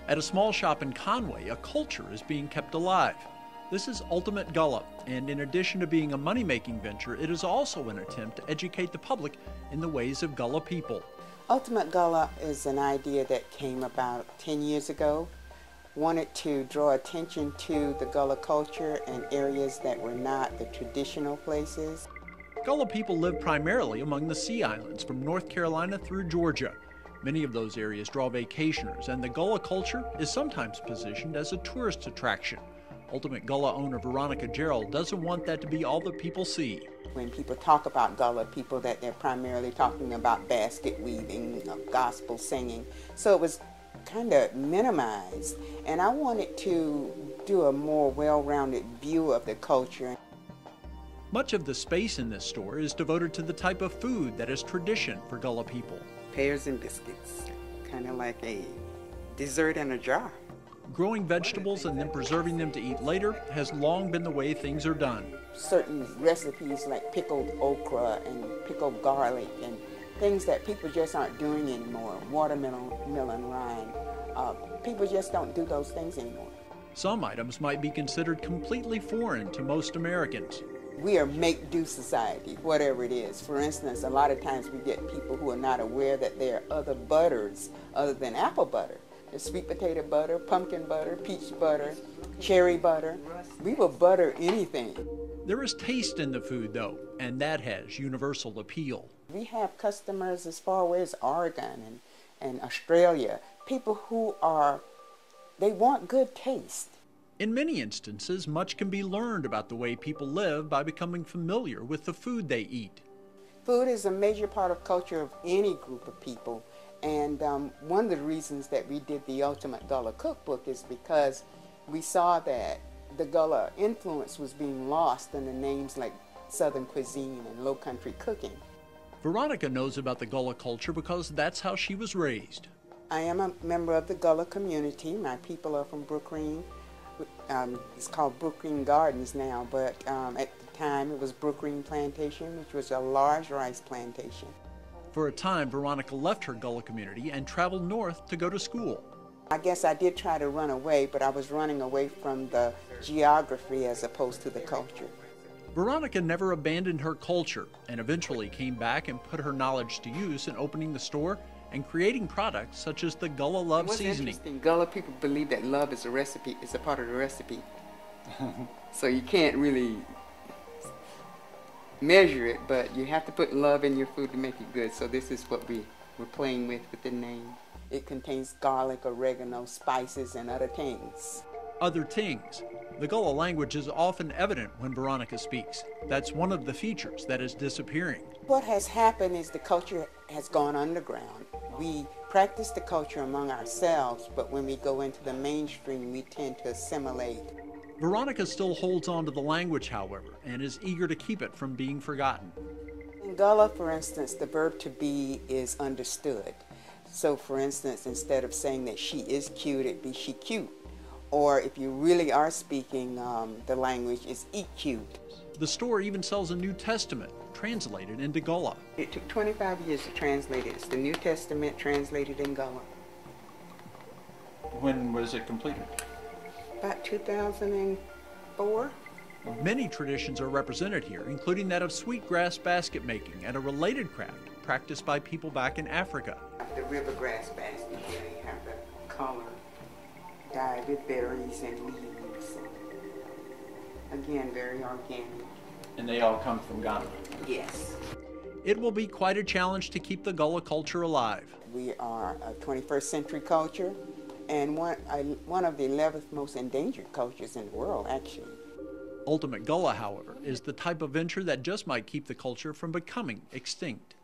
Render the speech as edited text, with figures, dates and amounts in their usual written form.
At a small shop in Conway, a culture is being kept alive. This is Ultimate Gullah, and in addition to being a money-making venture, it is also an attempt to educate the public in the ways of Gullah people. Ultimate Gullah is an idea that came about 10 years ago. Wanted to draw attention to the Gullah culture in areas that were not the traditional places. Gullah people live primarily among the Sea Islands from North Carolina through Georgia. Many of those areas draw vacationers, and the Gullah culture is sometimes positioned as a tourist attraction. Ultimate Gullah owner Veronica Gerald doesn't want that to be all that people see. When people talk about Gullah people, that they're primarily talking about basket weaving, gospel singing. So it was kind of minimized, and I wanted to do a more well-rounded view of the culture. Much of the space in this store is devoted to the type of food that is tradition for Gullah people. Pears and biscuits, kind of like a dessert in a jar. Growing vegetables and then preserving them to eat later has long been the way things are done. Certain recipes like pickled okra and pickled garlic and things that people just aren't doing anymore, watermelon rind. People just don't do those things anymore. Some items might be considered completely foreign to most Americans. We are make-do society, whatever it is. For instance, a lot of times we get people who are not aware that there are other butters other than apple butter. There's sweet potato butter, pumpkin butter, peach butter, cherry butter. We will butter anything. There is taste in the food, though, and that has universal appeal. We have customers as far away as Oregon and Australia, people who they want good taste. In many instances, much can be learned about the way people live by becoming familiar with the food they eat. Food is a major part of culture of any group of people, and one of the reasons that we did the Ultimate Gullah Cookbook is because we saw that the Gullah influence was being lost in the names like Southern cuisine and low country cooking. Veronica knows about the Gullah culture because that's how she was raised. I am a member of the Gullah community. My people are from Brookgreen. It's called Brookgreen Gardens now, but at the time it was Brookgreen Plantation, which was a large rice plantation. For a time, Veronica left her Gullah community and traveled north to go to school. I guess I did try to run away, but I was running away from the geography as opposed to the culture. Veronica never abandoned her culture and eventually came back and put her knowledge to use in opening the store and creating products such as the Gullah Love Seasoning. Interesting, Gullah people believe that love is a recipe, is a part of the recipe. So you can't really measure it, but you have to put love in your food to make it good. So this is what we're playing with the name. It contains garlic, oregano, spices, and other things. Other things. The Gullah language is often evident when Veronica speaks. That's one of the features that is disappearing. What has happened is the culture has gone underground. We practice the culture among ourselves, but when we go into the mainstream, we tend to assimilate. Veronica still holds on to the language, however, and is eager to keep it from being forgotten. In Gullah, for instance, the verb to be is understood. So, for instance, instead of saying that she is cute, it'd be she cute. Or if you really are speaking the language, it's eat cute. The store even sells a New Testament, translated into Gullah. It took 25 years to translate it. It's the New Testament translated in Gullah. When was it completed? About 2004. Many traditions are represented here, including that of sweetgrass basket making and a related craft practiced by people back in Africa. The rivergrass basket, where you have the color dyed with berries and leaves. And again, very organic. And they all come from Ghana? Yes. It will be quite a challenge to keep the Gullah culture alive. We are a 21st century culture and one of the 11th most endangered cultures in the world, actually. Ultimate Gullah, however, is the type of venture that just might keep the culture from becoming extinct.